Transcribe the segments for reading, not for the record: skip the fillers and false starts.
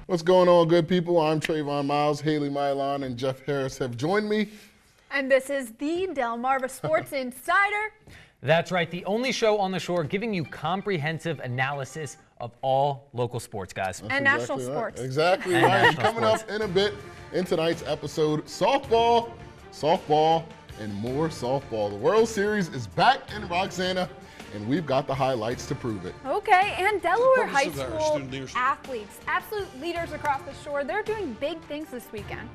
What's going on, good people? I'm Trayvon Miles, Haley Mylon, and Jeff Harris have joined me. And this is the Delmarva Sports Insider. That's right, the only show on the shore giving you comprehensive analysis of all local sports, guys. And national sports. Exactly right. And coming up in a bit in tonight's episode, softball, and more softball. The World Series is back in Roxana, and we've got the highlights to prove it. Okay, and Delaware High School athletes, absolute leaders across the shore, they're doing big things this weekend.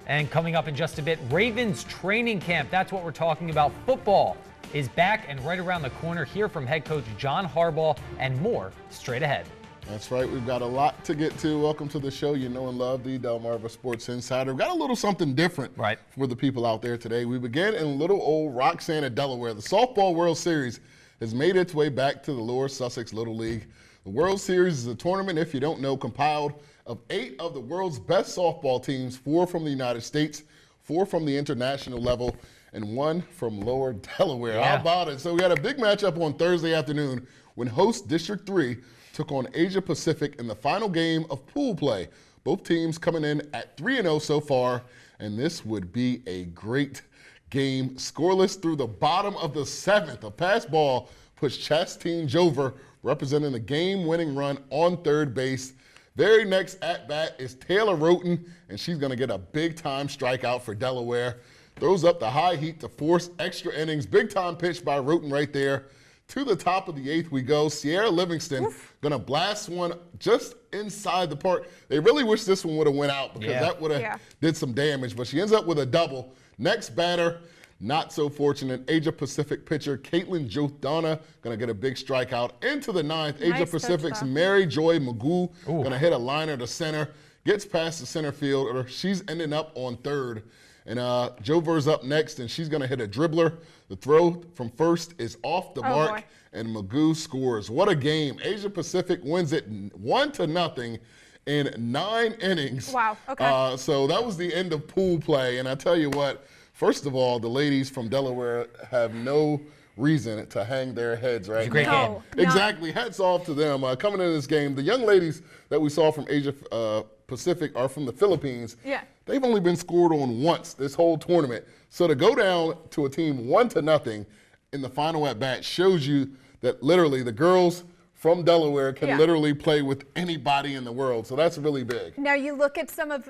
And coming up in just a bit, Ravens training camp. That's what we're talking about. Football is back and right around the corner. Hear from head coach John Harbaugh and more straight ahead. That's right. We've got a lot to get to. Welcome to the show. You know and love the Delmarva Sports Insider. We've got a little something different for the people out there today. We begin in little old Roxana, Delaware. The Softball World Series has made its way back to the Lower Sussex Little League. The World Series is a tournament, if you don't know, compiled of 8 of the world's best softball teams, 4 from the United States, 4 from the international level, and 1 from Lower Delaware. Yeah. How about it? So we had a big matchup on Thursday afternoon when host District 3 took on Asia Pacific in the final game of pool play. Both teams coming in at 3-0 so far, and this would be a great game. Scoreless through the bottom of the 7th. A pass ball puts Chastine Jover representing the game-winning run on third base. Very next at-bat is Taylor Roten, and she's going to get a big-time strikeout for Delaware. Throws up the high heat to force extra innings. Big-time pitch by Roten right there. To the top of the 8th we go. Sierra Livingston going to blast one just inside the park. They really wish this one would have went out because that would have did some damage, but she ends up with a double. Next batter, not so fortunate. Asia Pacific pitcher Caitlin Jothdana going to get a big strikeout. Into the 9th, Asia Pacific's Mary Joy Magoo going to hit a liner to center. Gets past the center fielder. She's ending up on third. And Jover's up next, and she's going to hit a dribbler. The throw from first is off the mark, and Magoo scores. What a game. Asia Pacific wins it 1-0 in 9 innings. Wow, okay. So that was the end of pool play. And I tell you what, first of all, the ladies from Delaware have no reason to hang their heads right now. Great game. Exactly. Hats off to them. Coming into this game, the young ladies that we saw from Asia Pacific are from the Philippines. Yeah. They've only been scored on once this whole tournament. So to go down to a team 1-0 in the final at bat shows you that literally the girls from Delaware can literally play with anybody in the world. So that's really big. Now you look at some of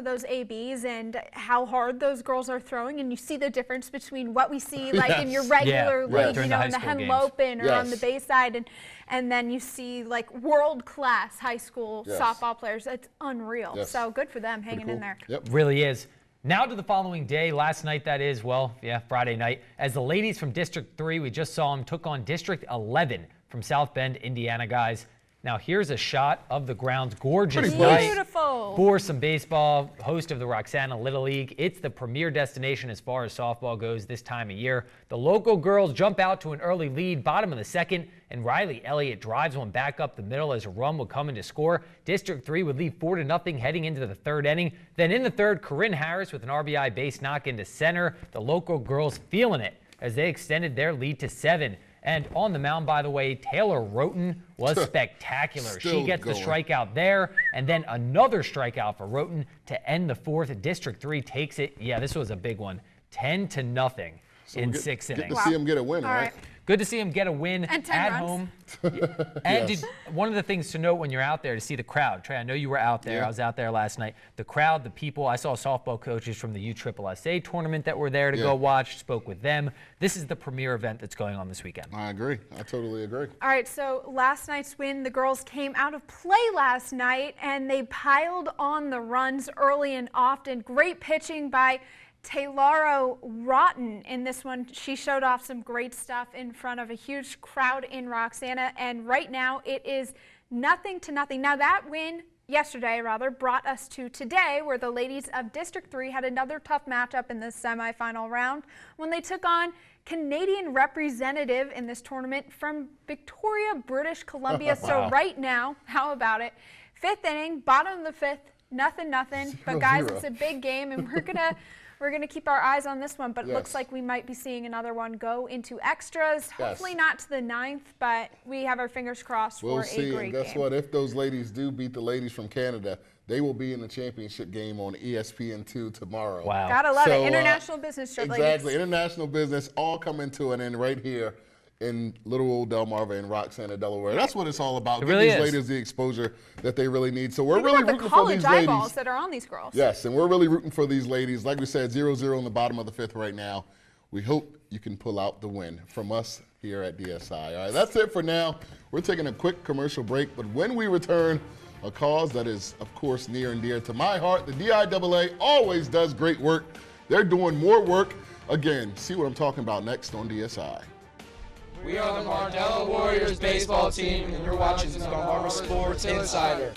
those ABs and how hard those girls are throwing, and you see the difference between what we see like in your regular league, you know, in the Henlopen or on the Bayside, and then you see like world-class high school softball players. It's unreal. So good for them hanging in there. Really is. Now to the following day, last night that is, Friday night, as the ladies from District 3, we just saw them, took on District 11 from South Bend, Indiana, guys. Now here's a shot of the grounds. Gorgeous night. Beautiful. For some baseball, host of the Roxana Little League. It's the premier destination as far as softball goes this time of year. The local girls jump out to an early lead, bottom of the 2nd, and Riley Elliott drives one back up the middle as a run would come in to score. District 3 would lead 4-0 heading into the 3rd inning. Then in the 3rd, Corinne Harris with an RBI base knock into center. The local girls feeling it as they extended their lead to 7. And on the mound, by the way, Taylor Roten was spectacular. She gets the strikeout there, and then another strikeout for Roten to end the 4th. District 3 takes it. Yeah, this was a big one. 10-0 in 6 innings. Good to see him get a win, right? Good to see him get a win at home. And one of the things to note when you're out there to see the crowd. Trey, I know you were out there. I was out there last night. The crowd, the people. I saw softball coaches from the USSSA tournament that were there to go watch, spoke with them. This is the premier event that's going on this weekend. I agree. I totally agree. All right, so last night's win, the girls came out of play last night, and they piled on the runs early and often. Great pitching by Tayloro Rotten in this one. She showed off some great stuff in front of a huge crowd in Roxana, and right now it is 0-0. Now that win yesterday brought us to today, where the ladies of District 3 had another tough matchup in the semifinal round when they took on Canadian representative in this tournament from Victoria, British Columbia. So right now, how about it? 5th inning, bottom of the 5th, 0-0. But guys, it's a big game, and We're going to keep our eyes on this one, but it Yes. looks like we might be seeing another one go into extras. Hopefully not to the 9th, but we have our fingers crossed We'll for see. a great And guess game. what? If those ladies do beat the ladies from Canada, they will be in the championship game on ESPN2 tomorrow. Wow. Gotta love So, it. International business trip, Exactly. ladies. International business all coming to an end right here in little old Delmarva and Roxana, Delaware. That's what it's all about. It Give really these is. ladies the exposure that they really need. So we're Think really about the rooting for college these eyeballs ladies. that are on these girls. Yes, and we're really rooting for these ladies. Like we said, 0-0 in the bottom of the 5th right now. We hope you can pull out the win from us here at DSI. All right, that's it for now. We're taking a quick commercial break, but when we return, a cause that is, of course, near and dear to my heart. The DIAA always does great work. They're doing more work. Again, see what I'm talking about next on DSI. We are the Mardella Warriors baseball team, and you're watching the Delmarva Sports Insider.